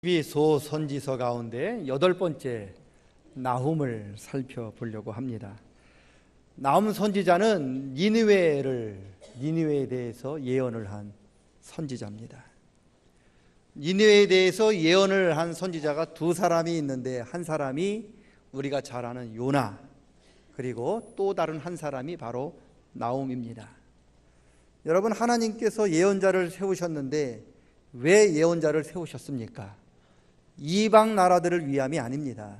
소선지서 가운데 8번째 나훔을 살펴보려고 합니다. 나훔 선지자는 니느웨에 대해서 예언을 한 선지자입니다. 니느웨에 대해서 예언을 한 선지자가 두 사람이 있는데, 한 사람이 우리가 잘 아는 요나, 그리고 또 다른 한 사람이 바로 나훔입니다. 여러분, 하나님께서 예언자를 세우셨는데 왜 예언자를 세우셨습니까? 이방 나라들을 위함이 아닙니다.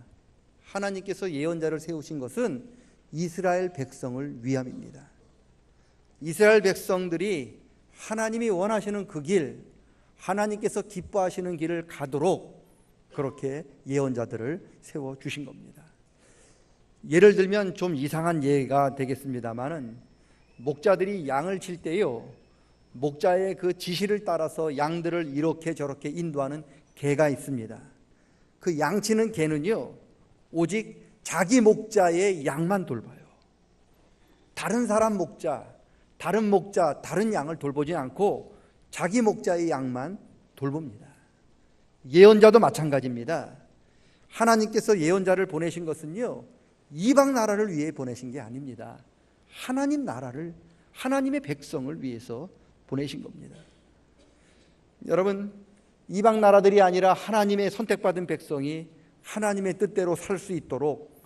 하나님께서 예언자를 세우신 것은 이스라엘 백성을 위함입니다. 이스라엘 백성들이 하나님이 원하시는 그 길, 하나님께서 기뻐하시는 길을 가도록 그렇게 예언자들을 세워주신 겁니다. 예를 들면 좀 이상한 예가 되겠습니다마는, 목자들이 양을 칠 때요, 목자의 그 지시를 따라서 양들을 이렇게 저렇게 인도하는 개가 있습니다. 그 양치는 개는요, 오직 자기 목자의 양만 돌봐요. 다른 사람 목자, 다른 양을 돌보지 않고 자기 목자의 양만 돌봅니다. 예언자도 마찬가지입니다. 하나님께서 예언자를 보내신 것은요, 이방 나라를 위해 보내신 게 아닙니다. 하나님 나라를, 하나님의 백성을 위해서 보내신 겁니다. 여러분, 이방 나라들이 아니라 하나님의 선택받은 백성이 하나님의 뜻대로 살 수 있도록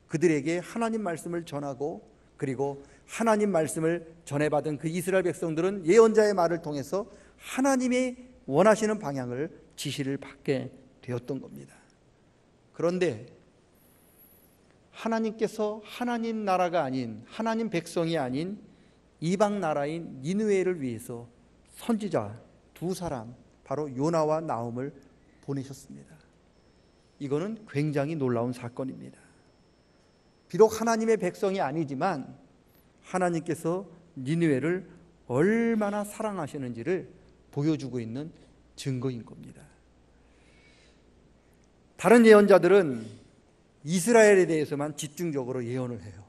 그들에게 하나님 말씀을 전하고, 그리고 하나님 말씀을 전해받은 그 이스라엘 백성들은 예언자의 말을 통해서 하나님이 원하시는 방향을 지시를 받게 되었던 겁니다. 그런데 하나님께서 하나님 나라가 아닌, 하나님 백성이 아닌 이방 나라인 니느웨를 위해서 선지자 두 사람, 바로 요나와 나훔을 보내셨습니다. 이거는 굉장히 놀라운 사건입니다. 비록 하나님의 백성이 아니지만 하나님께서 니느웨를 얼마나 사랑하시는지를 보여주고 있는 증거인 겁니다. 다른 예언자들은 이스라엘에 대해서만 집중적으로 예언을 해요.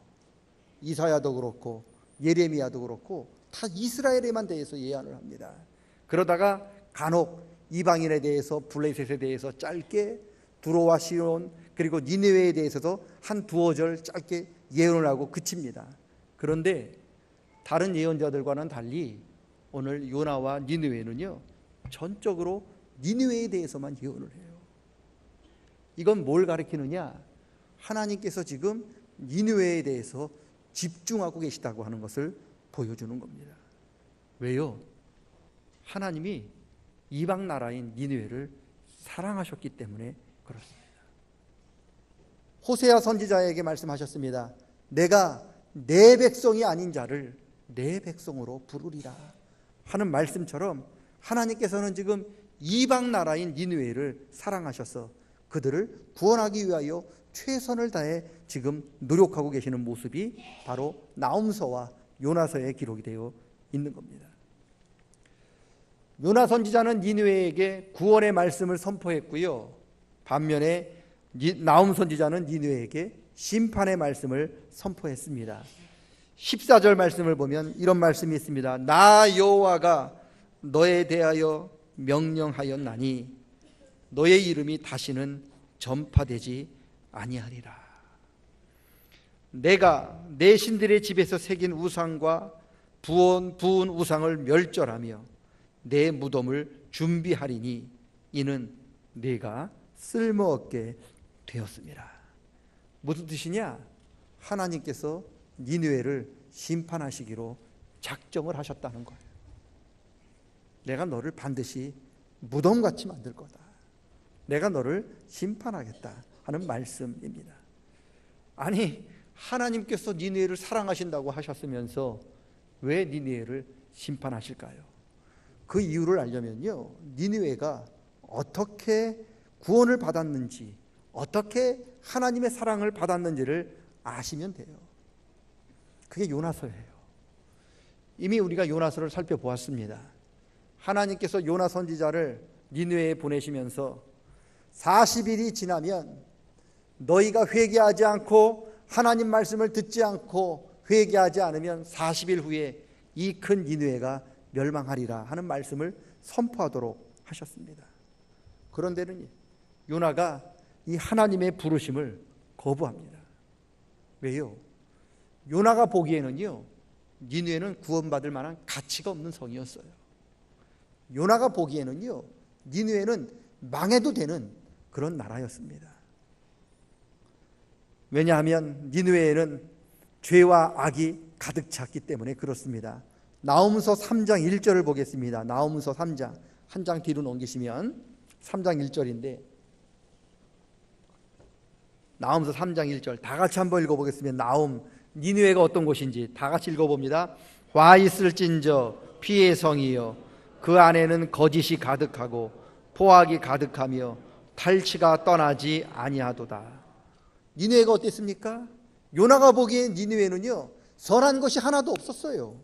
이사야도 그렇고 예레미야도 그렇고 다 이스라엘에만 대해서 예언을 합니다. 그러다가 간혹 이방인에 대해서, 블레셋에 대해서 짧게, 두로와 시온 그리고 니느웨에 대해서도 한 두어 절 짧게 예언을 하고 그칩니다. 그런데 다른 예언자들과는 달리 오늘 요나와 니느웨는요, 전적으로 니느웨에 대해서만 예언을 해요. 이건 뭘 가리키느냐? 하나님께서 지금 니느웨에 대해서 집중하고 계시다고 하는 것을 보여주는 겁니다. 왜요? 하나님이 이방 나라인 니느웨를 사랑하셨기 때문에 그렇습니다. 호세아 선지자에게 말씀하셨습니다. 내가 내 백성이 아닌 자를 내 백성으로 부르리라 하는 말씀처럼, 하나님께서는 지금 이방 나라인 니느웨를 사랑하셔서 그들을 구원하기 위하여 최선을 다해 지금 노력하고 계시는 모습이 바로 나훔서와 요나서에 기록이 되어 있는 겁니다. 요나 선지자는 니느웨에게 구원의 말씀을 선포했고요, 반면에 나훔 선지자는 니느웨에게 심판의 말씀을 선포했습니다. 14절 말씀을 보면 이런 말씀이 있습니다. 나 여호와가 너에 대하여 명령하였나니 너의 이름이 다시는 전파되지 아니하리라. 내가 내 신들의 집에서 새긴 우상과 부은 우상을 멸절하며 내 무덤을 준비하리니 이는 네가 쓸모없게 되었습니다. 무슨 뜻이냐? 하나님께서 니느웨를 심판하시기로 작정을 하셨다는 거예요. 내가 너를 반드시 무덤같이 만들 거다. 내가 너를 심판하겠다 하는 말씀입니다. 아니, 하나님께서 니느웨를 사랑하신다고 하셨으면서 왜 니느웨를 심판하실까요? 그 이유를 알려면요, 니느웨가 어떻게 구원을 받았는지, 어떻게 하나님의 사랑을 받았는지를 아시면 돼요. 그게 요나서예요. 이미 우리가 요나서를 살펴보았습니다. 하나님께서 요나 선지자를 니느웨에 보내시면서 40일이 지나면 너희가 회개하지 않고 하나님 말씀을 듣지 않고 회개하지 않으면 40일 후에 이 큰 니느웨가 멸망하리라 하는 말씀을 선포하도록 하셨습니다. 그런데는 요나가 이 하나님의 부르심을 거부합니다. 왜요? 요나가 보기에는요, 니느웨는 구원받을 만한 가치가 없는 성이었어요. 요나가 보기에는요, 니느웨는 망해도 되는 그런 나라였습니다. 왜냐하면 니느웨에는 죄와 악이 가득 찼기 때문에 그렇습니다. 나홈서 3장 1절을 보겠습니다. 나홈서 3장 한 장 뒤로 넘기시면 3장 1절인데, 나홈서 3장 1절 다 같이 한번 읽어보겠습니다. 나홈, 니느웨가 어떤 곳인지 다 같이 읽어봅니다. 화 있을진저 피의 성이여, 그 안에는 거짓이 가득하고 포악이 가득하며 탈취가 떠나지 아니하도다. 니느웨가 어땠습니까? 요나가 보기엔 니느웨는요, 선한 것이 하나도 없었어요.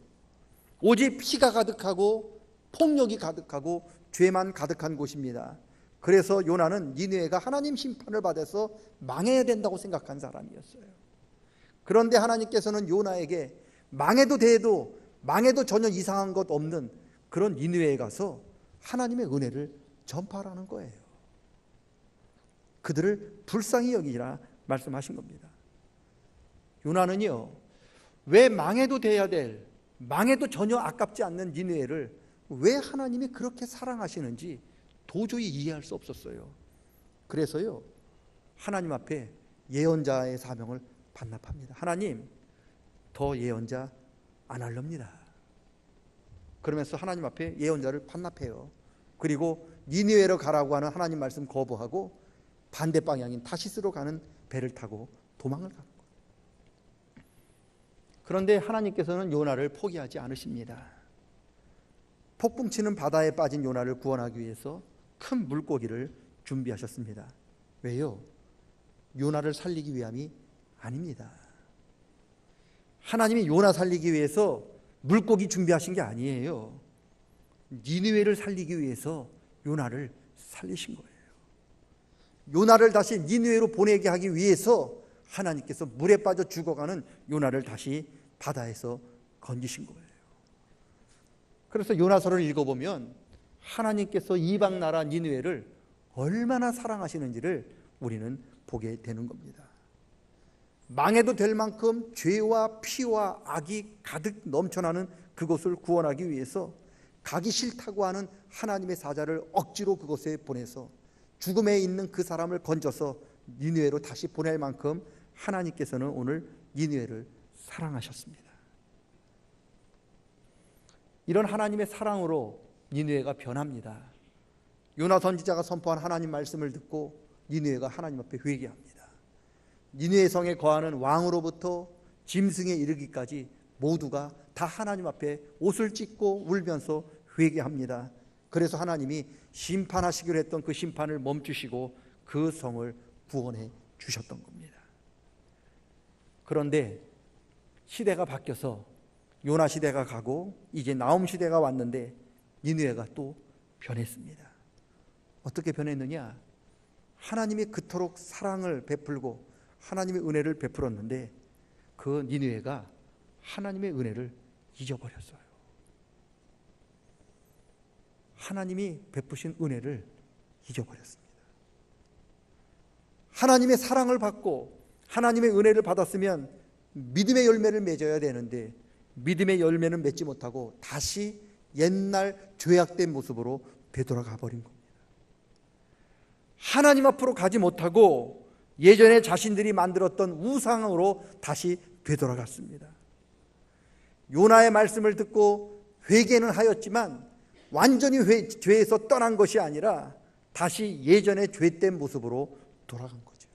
오직 피가 가득하고 폭력이 가득하고 죄만 가득한 곳입니다. 그래서 요나는 니느웨가 하나님 심판을 받아서 망해야 된다고 생각한 사람이었어요. 그런데 하나님께서는 요나에게 망해도 전혀 이상한 것 없는 그런 니느웨에 가서 하나님의 은혜를 전파하라는 거예요. 그들을 불쌍히 여기라 말씀하신 겁니다. 요나는요, 왜 망해도 전혀 아깝지 않는 니느웨를 왜 하나님이 그렇게 사랑하시는지 도저히 이해할 수 없었어요. 그래서요, 하나님 앞에 예언자의 사명을 반납합니다. 하나님, 더 예언자 안 할렵니다. 그러면서 하나님 앞에 예언자를 반납해요. 그리고 니느웨로 가라고 하는 하나님 말씀 거부하고 반대 방향인 타시스로 가는 배를 타고 도망을 가는 거예요. 그런데 하나님께서는 요나를 포기하지 않으십니다. 폭풍 치는 바다에 빠진 요나를 구원하기 위해서 큰 물고기를 준비하셨습니다. 왜요? 요나를 살리기 위함이 아닙니다. 하나님이 요나 살리기 위해서 물고기 준비하신 게 아니에요. 니느웨를 살리기 위해서 요나를 살리신 거예요. 요나를 다시 니느웨로 보내게 하기 위해서 하나님께서 물에 빠져 죽어가는 요나를 다시 바다에서 건지신 거예요. 그래서 요나서를 읽어보면 하나님께서 이방 나라 니느웨를 얼마나 사랑하시는지를 우리는 보게 되는 겁니다. 망해도 될 만큼 죄와 피와 악이 가득 넘쳐나는 그곳을 구원하기 위해서 가기 싫다고 하는 하나님의 사자를 억지로 그곳에 보내서 죽음에 있는 그 사람을 건져서 니느웨로 다시 보낼 만큼 하나님께서는 오늘 니느웨를 사랑하셨습니다. 이런 하나님의 사랑으로 니느웨가 변합니다. 요나 선지자가 선포한 하나님 말씀을 듣고 니느웨가 하나님 앞에 회개합니다. 니느웨 성에 거하는 왕으로부터 짐승에 이르기까지 모두가 다 하나님 앞에 옷을 찢고 울면서 회개합니다. 그래서 하나님이 심판하시기로 했던 그 심판을 멈추시고 그 성을 구원해 주셨던 겁니다. 그런데 시대가 바뀌어서 요나 시대가 가고 이제 나홈 시대가 왔는데 니느웨가 또 변했습니다. 어떻게 변했느냐? 하나님이 그토록 사랑을 베풀고 하나님의 은혜를 베풀었는데 그 니느웨가 하나님의 은혜를 잊어버렸어요. 하나님이 베푸신 은혜를 잊어버렸습니다. 하나님의 사랑을 받고 하나님의 은혜를 받았으면 믿음의 열매를 맺어야 되는데 믿음의 열매는 맺지 못하고 다시 옛날 죄악된 모습으로 되돌아가 버린 겁니다. 하나님 앞으로 가지 못하고 예전에 자신들이 만들었던 우상으로 다시 되돌아갔습니다. 요나의 말씀을 듣고 회개는 하였지만 완전히 죄에서 떠난 것이 아니라 다시 예전의 죄된 모습으로 돌아간 거죠.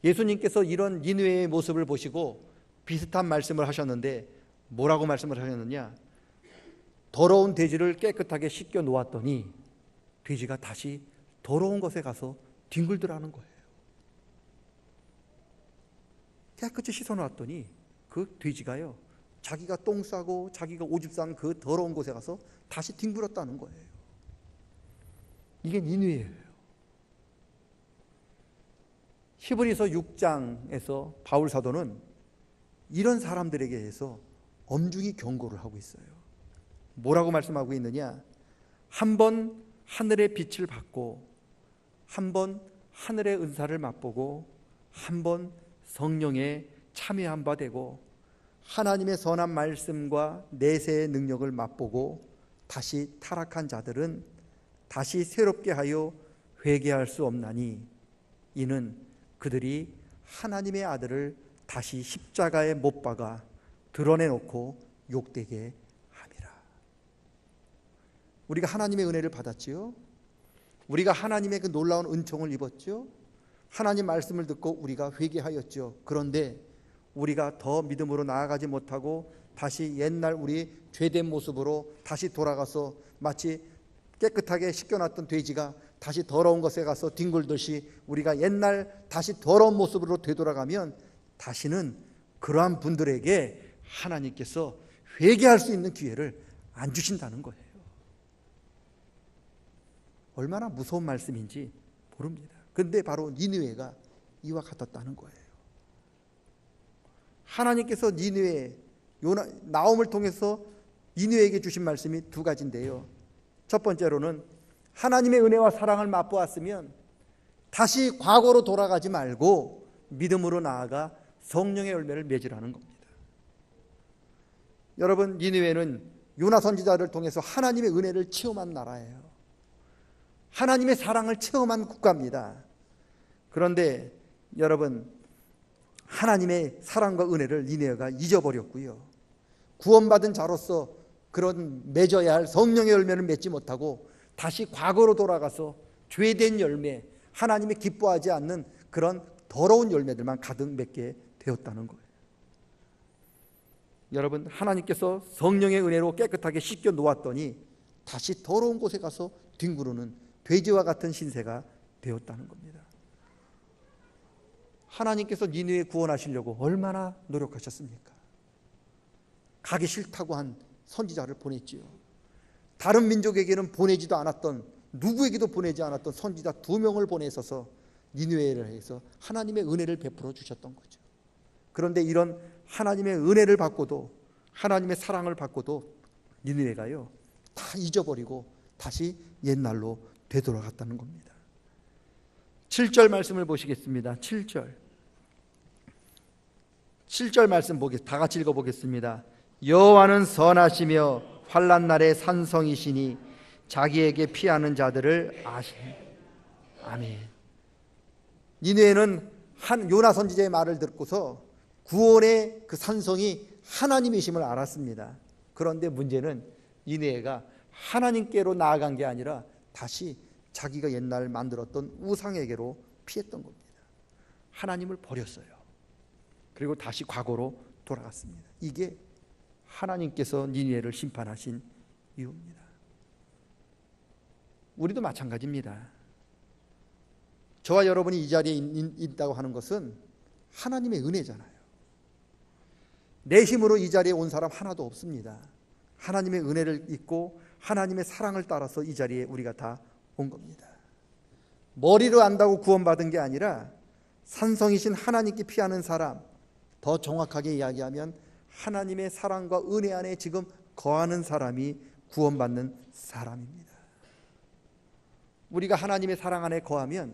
예수님께서 이런 니느웨의 모습을 보시고 비슷한 말씀을 하셨는데 뭐라고 말씀을 하셨느냐? 더러운 돼지를 깨끗하게 씻겨 놓았더니 돼지가 다시 더러운 것에 가서 뒹굴더라는 거예요. 깨끗이 씻어놨더니 그 돼지가요, 자기가 똥 싸고 자기가 오줌 싼 그 더러운 곳에 가서 다시 뒹굴었다는 거예요. 이게 니느웨예요. 히브리서 6장에서 바울 사도는 이런 사람들에게 대해서 엄중히 경고를 하고 있어요. 뭐라고 말씀하고 있느냐? 한번 하늘의 빛을 받고 한 번 하늘의 은사를 맛보고 한 번 성령에 참여한 바 되고 하나님의 선한 말씀과 내세의 능력을 맛보고 다시 타락한 자들은 다시 새롭게 하여 회개할 수 없나니 이는 그들이 하나님의 아들을 다시 십자가에 못 박아 드러내놓고 욕되게 함이라. 우리가 하나님의 은혜를 받았지요. 우리가 하나님의 그 놀라운 은총을 입었죠. 하나님 말씀을 듣고 우리가 회개하였죠. 그런데 우리가 더 믿음으로 나아가지 못하고 다시 옛날 우리 죄된 모습으로 다시 돌아가서 마치 깨끗하게 씻겨놨던 돼지가 다시 더러운 것에 가서 뒹굴듯이 우리가 옛날 다시 더러운 모습으로 되돌아가면 다시는 그러한 분들에게 하나님께서 회개할 수 있는 기회를 안 주신다는 거예요. 얼마나 무서운 말씀인지 모릅니다. 그런데 바로 니느웨가 이와 같았다는 거예요. 하나님께서 니느웨 나홈을 통해서 니느웨에게 주신 말씀이 두 가지인데요. 첫 번째로는 하나님의 은혜와 사랑을 맛보았으면 다시 과거로 돌아가지 말고 믿음으로 나아가 성령의 열매를 맺으라는 겁니다. 여러분, 니느웨는 요나 선지자를 통해서 하나님의 은혜를 체험한 나라예요. 하나님의 사랑을 체험한 국가입니다. 그런데 여러분, 하나님의 사랑과 은혜를 니느웨가 잊어버렸고요. 구원받은 자로서 그런 맺어야 할 성령의 열매를 맺지 못하고 다시 과거로 돌아가서 죄된 열매, 하나님이 기뻐하지 않는 그런 더러운 열매들만 가득 맺게 되었다는 거예요. 여러분, 하나님께서 성령의 은혜로 깨끗하게 씻겨 놓았더니 다시 더러운 곳에 가서 뒹구르는 돼지와 같은 신세가 되었다는 겁니다. 하나님께서 니느웨 구원하시려고 얼마나 노력하셨습니까? 가기 싫다고 한 선지자를 보냈지요. 다른 민족에게는 보내지도 않았던, 누구에게도 보내지 않았던 선지자 2명을 보내셔서 니느웨를 해서 하나님의 은혜를 베풀어 주셨던 거죠. 그런데 이런 하나님의 은혜를 받고도, 하나님의 사랑을 받고도 니느웨가요 다 잊어버리고 다시 옛날로 되돌아갔다는 겁니다. 7절 말씀을 보시겠습니다. 7절 말씀 다 같이 읽어보겠습니다. 여호와는 선하시며 환난 날에 산성이시니 자기에게 피하는 자들을 아시니. 아멘. 니느웨는 요나 선지자의 말을 듣고서 구원의 그 산성이 하나님이심을 알았습니다. 그런데 문제는 니느웨가 하나님께로 나아간 게 아니라 다시 자기가 옛날 만들었던 우상에게로 피했던 겁니다. 하나님을 버렸어요. 그리고 다시 과거로 돌아갔습니다. 이게 하나님께서 니느웨를 심판하신 이유입니다. 우리도 마찬가지입니다. 저와 여러분이 이 자리에 있다고 하는 것은 하나님의 은혜잖아요. 내 힘으로 이 자리에 온 사람 하나도 없습니다. 하나님의 은혜를 입고 하나님의 사랑을 따라서 이 자리에 우리가 다 온 겁니다. 머리로 안다고 구원받은 게 아니라 산성이신 하나님께 피하는 사람, 더 정확하게 이야기하면 하나님의 사랑과 은혜 안에 지금 거하는 사람이 구원받는 사람입니다. 우리가 하나님의 사랑 안에 거하면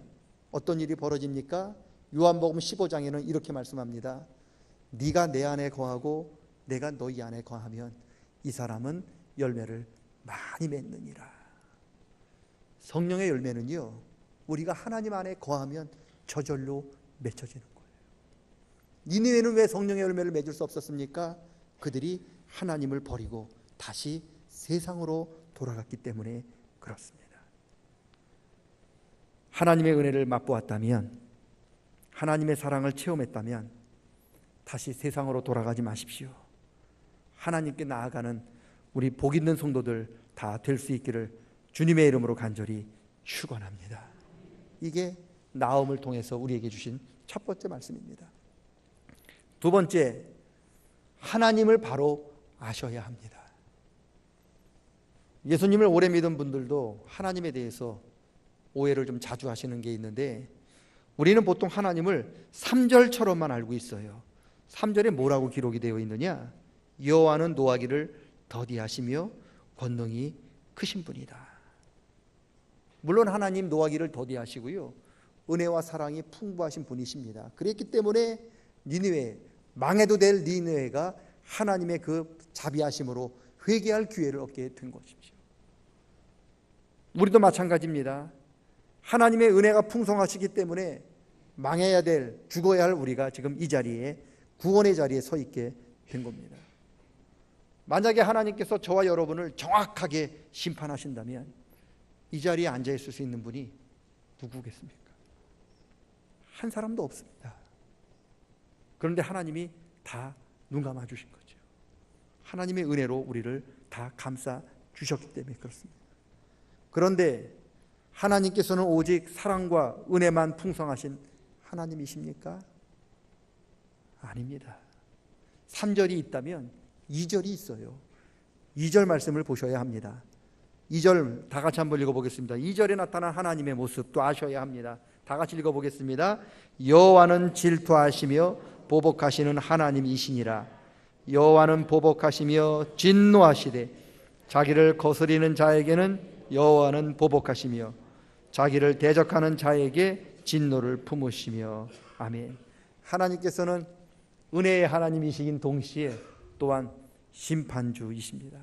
어떤 일이 벌어집니까? 요한복음 15장에는 이렇게 말씀합니다. 네가 내 안에 거하고 내가 너희 안에 거하면 이 사람은 열매를 많이 맺느니라. 성령의 열매는요, 우리가 하나님 안에 거하면 저절로 맺혀지는 거예요. 니느웨는 왜 성령의 열매를 맺을 수 없었습니까? 그들이 하나님을 버리고 다시 세상으로 돌아갔기 때문에 그렇습니다. 하나님의 은혜를 맛보았다면, 하나님의 사랑을 체험했다면 다시 세상으로 돌아가지 마십시오. 하나님께 나아가는 우리 복 있는 성도들 다 될 수 있기를 주님의 이름으로 간절히 축원합니다. 이게 나홈을 통해서 우리에게 주신 첫 번째 말씀입니다. 두 번째, 하나님을 바로 아셔야 합니다. 예수님을 오래 믿은 분들도 하나님에 대해서 오해를 좀 자주 하시는 게 있는데, 우리는 보통 하나님을 3절처럼만 알고 있어요. 3절에 뭐라고 기록이 되어 있느냐? 여호와는 노하기를 더디하시며 권능이 크신 분이다. 물론 하나님 노하기를 더디하시고요, 은혜와 사랑이 풍부하신 분이십니다. 그랬기 때문에 니느웨, 망해도 될 니느웨가 하나님의 그 자비하심으로 회개할 기회를 얻게 된 것이죠. 우리도 마찬가지입니다. 하나님의 은혜가 풍성하시기 때문에 망해야 될, 죽어야 할 우리가 지금 이 자리에, 구원의 자리에 서 있게 된 겁니다. 만약에 하나님께서 저와 여러분을 정확하게 심판하신다면 이 자리에 앉아 있을 수 있는 분이 누구겠습니까? 한 사람도 없습니다. 그런데 하나님이 다 눈 감아 주신 거죠. 하나님의 은혜로 우리를 다 감싸 주셨기 때문에 그렇습니다. 그런데 하나님께서는 오직 사랑과 은혜만 풍성하신 하나님이십니까? 아닙니다. 3절이 있다면 2절이 있어요. 2절 말씀을 보셔야 합니다. 2절 다 같이 한번 읽어보겠습니다. 2절에 나타난 하나님의 모습도 아셔야 합니다. 다 같이 읽어보겠습니다. 여호와는 질투하시며 보복하시는 하나님이시니라. 여호와는 보복하시며 진노하시되 자기를 거스리는 자에게는 여호와는 보복하시며 자기를 대적하는 자에게 진노를 품으시며. 아멘. 하나님께서는 은혜의 하나님이시긴 동시에 또한 심판주이십니다.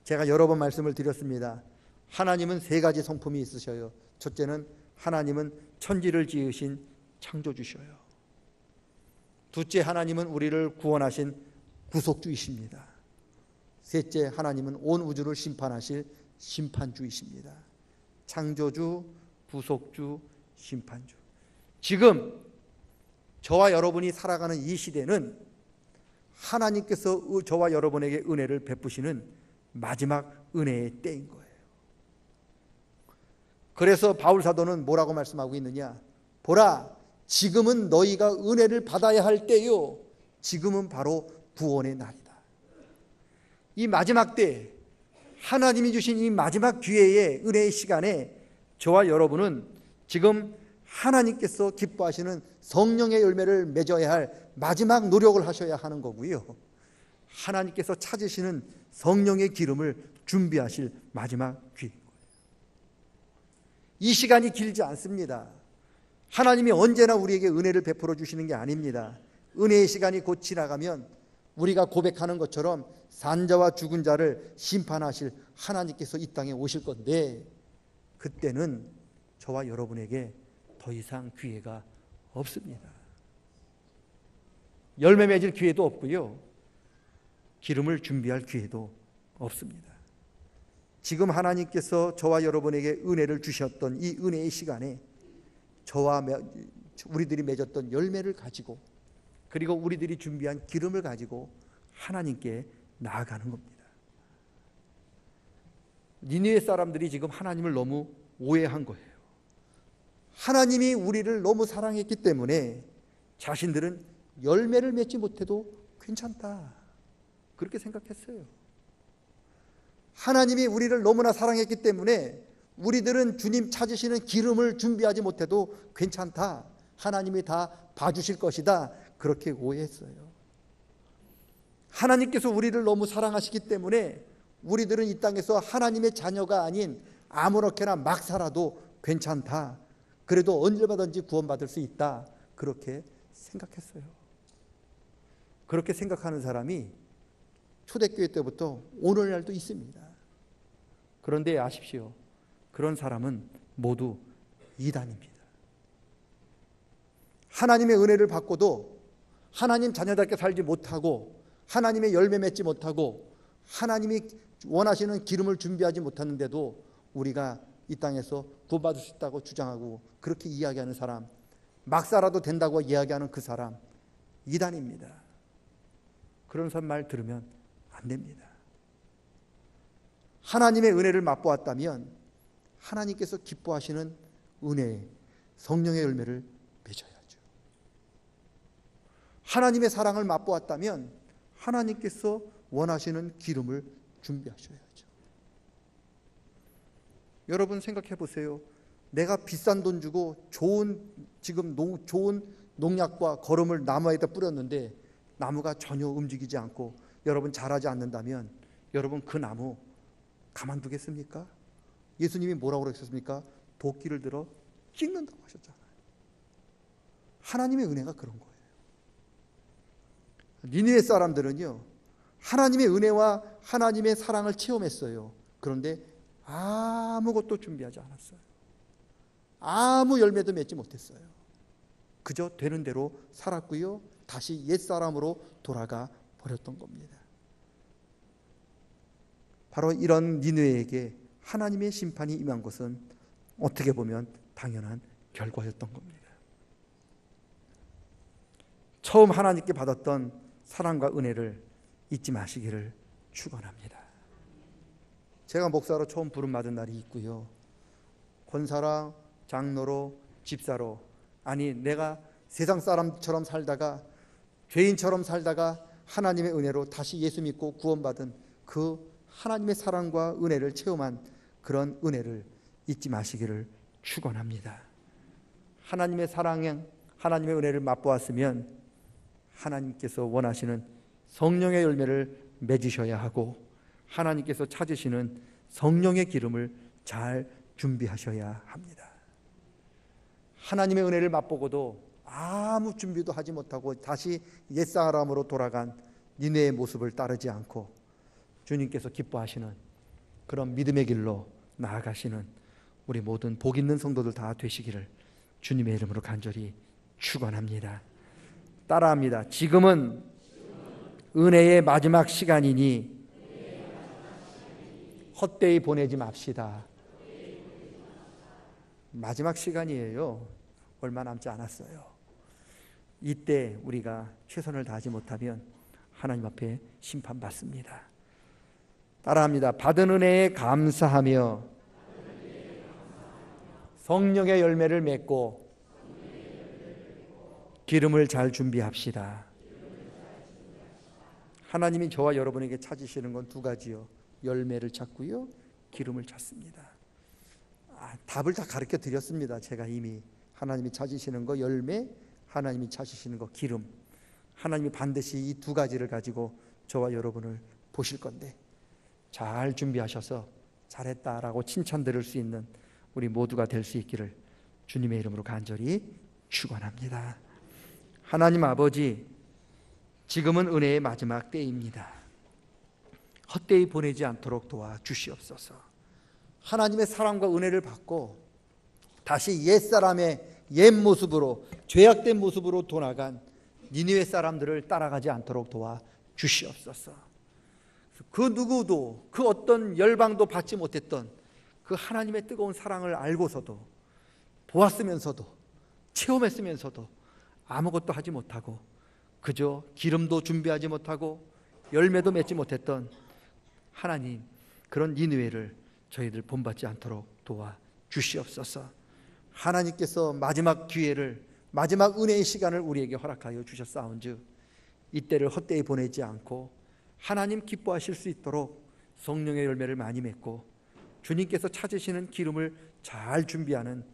제가 여러 번 말씀을 드렸습니다. 하나님은 세 가지 성품이 있으셔요. 첫째는 하나님은 천지를 지으신 창조주셔요. 둘째, 하나님은 우리를 구원하신 구속주이십니다. 셋째, 하나님은 온 우주를 심판하실 심판주이십니다. 창조주, 구속주, 심판주. 지금 저와 여러분이 살아가는 이 시대는 하나님께서 저와 여러분에게 은혜를 베푸시는 마지막 은혜의 때인 거예요. 그래서 바울 사도는 뭐라고 말씀하고 있느냐? 보라, 지금은 너희가 은혜를 받아야 할 때요, 지금은 바로 구원의 날이다. 이 마지막 때, 하나님이 주신 이 마지막 기회의 은혜의 시간에 저와 여러분은 지금 하나님께서 기뻐하시는 성령의 열매를 맺어야 할 마지막 노력을 하셔야 하는 거고요, 하나님께서 찾으시는 성령의 기름을 준비하실 마지막 기회인 거예요. 이 시간이 길지 않습니다. 하나님이 언제나 우리에게 은혜를 베풀어 주시는 게 아닙니다. 은혜의 시간이 곧 지나가면 우리가 고백하는 것처럼 산자와 죽은 자를 심판하실 하나님께서 이 땅에 오실 건데, 그때는 저와 여러분에게 더 이상 기회가 없습니다. 열매 맺을 기회도 없고요, 기름을 준비할 기회도 없습니다. 지금 하나님께서 저와 여러분에게 은혜를 주셨던 이 은혜의 시간에 저와 우리들이 맺었던 열매를 가지고, 그리고 우리들이 준비한 기름을 가지고 하나님께 나아가는 겁니다. 니느웨 사람들이 지금 하나님을 너무 오해한 거예요. 하나님이 우리를 너무 사랑했기 때문에 자신들은 열매를 맺지 못해도 괜찮다, 그렇게 생각했어요. 하나님이 우리를 너무나 사랑했기 때문에 우리들은 주님 찾으시는 기름을 준비하지 못해도 괜찮다, 하나님이 다 봐주실 것이다, 그렇게 오해했어요. 하나님께서 우리를 너무 사랑하시기 때문에 우리들은 이 땅에서 하나님의 자녀가 아닌 아무렇게나 막 살아도 괜찮다, 그래도 언제든지 구원받을 수 있다, 그렇게 생각했어요. 그렇게 생각하는 사람이 초대교회 때부터 오늘날도 있습니다. 그런데 아십시오, 그런 사람은 모두 이단입니다. 하나님의 은혜를 받고도 하나님 자녀답게 살지 못하고 하나님의 열매 맺지 못하고 하나님이 원하시는 기름을 준비하지 못하는데도 우리가 이 땅에서 구원받을 수 있다고 주장하고 그렇게 이야기하는 사람, 막 살아도 된다고 이야기하는 그 사람, 이단입니다. 그런 사람 말 들으면 안 됩니다. 하나님의 은혜를 맛보았다면 하나님께서 기뻐하시는 은혜, 성령의 열매를 맺어야죠. 하나님의 사랑을 맛보았다면 하나님께서 원하시는 기름을 준비하셔야죠. 여러분 생각해 보세요. 내가 비싼 돈 주고 좋은 농약과 거름을 나무에다 뿌렸는데 나무가 전혀 움직이지 않고 여러분 자라지 않는다면 여러분 그 나무 가만두겠습니까? 예수님이 뭐라고 그러셨습니까? 도끼를 들어 찍는다고 하셨잖아요. 하나님의 은혜가 그런 거예요. 니느웨 사람들은요, 하나님의 은혜와 하나님의 사랑을 체험했어요. 그런데 아무것도 준비하지 않았어요. 아무 열매도 맺지 못했어요. 그저 되는 대로 살았고요, 다시 옛사람으로 돌아가 버렸던 겁니다. 바로 이런 니느웨에게 하나님의 심판이 임한 것은 어떻게 보면 당연한 결과였던 겁니다. 처음 하나님께 받았던 사랑과 은혜를 잊지 마시기를 축원합니다. 제가 목사로 처음 부름 받은 날이 있고요, 권사랑, 장로로, 집사로, 아니 내가 세상 사람처럼 살다가 죄인처럼 살다가 하나님의 은혜로 다시 예수 믿고 구원받은 그 하나님의 사랑과 은혜를 체험한 그런 은혜를 잊지 마시기를 축원합니다. 하나님의 사랑에 하나님의 은혜를 맛보았으면 하나님께서 원하시는 성령의 열매를 맺으셔야 하고, 하나님께서 찾으시는 성령의 기름을 잘 준비하셔야 합니다. 하나님의 은혜를 맛보고도 아무 준비도 하지 못하고 다시 옛사람으로 돌아간 니느웨의 모습을 따르지 않고 주님께서 기뻐하시는 그런 믿음의 길로 나아가시는 우리 모든 복 있는 성도들 다 되시기를 주님의 이름으로 간절히 축원합니다. 따라합니다. 지금은 은혜의 마지막 시간이니 헛되이 보내지 맙시다. 마지막 시간이에요. 얼마 남지 않았어요. 이때 우리가 최선을 다하지 못하면 하나님 앞에 심판받습니다. 따라합니다. 받은 은혜에 감사하며 성령의 열매를 맺고 기름을 잘 준비합시다. 하나님이 저와 여러분에게 찾으시는 건 두 가지요. 열매를 찾고요, 기름을 찾습니다. 답을 다 가르쳐 드렸습니다. 제가 이미 하나님이 찾으시는 거 열매, 하나님이 찾으시는 거 기름. 하나님이 반드시 이 두 가지를 가지고 저와 여러분을 보실 건데 잘 준비하셔서 잘했다라고 칭찬 들을 수 있는 우리 모두가 될 수 있기를 주님의 이름으로 간절히 축원합니다. 하나님 아버지, 지금은 은혜의 마지막 때입니다. 헛되이 보내지 않도록 도와주시옵소서. 하나님의 사랑과 은혜를 받고 다시 옛사람의 옛 모습으로, 죄악된 모습으로 돌아간 니느웨 사람들을 따라가지 않도록 도와주시옵소서. 그 누구도, 그 어떤 열방도 받지 못했던 그 하나님의 뜨거운 사랑을 알고서도, 보았으면서도, 체험했으면서도 아무것도 하지 못하고 그저 기름도 준비하지 못하고 열매도 맺지 못했던 하나님, 그런 니느웨를 저희들 본받지 않도록 도와주시옵소서. 하나님께서 마지막 기회를, 마지막 은혜의 시간을 우리에게 허락하여 주셨사온즉 이때를 헛되이 보내지 않고 하나님 기뻐하실 수 있도록 성령의 열매를 많이 맺고 주님께서 찾으시는 기름을 잘 준비하는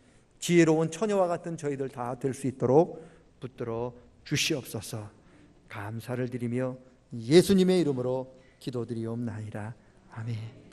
지혜로운 처녀와 같은 저희들 다 될 수 있도록 붙들어 주시옵소서. 감사를 드리며 예수님의 이름으로 기도드리옵나이다. 아멘.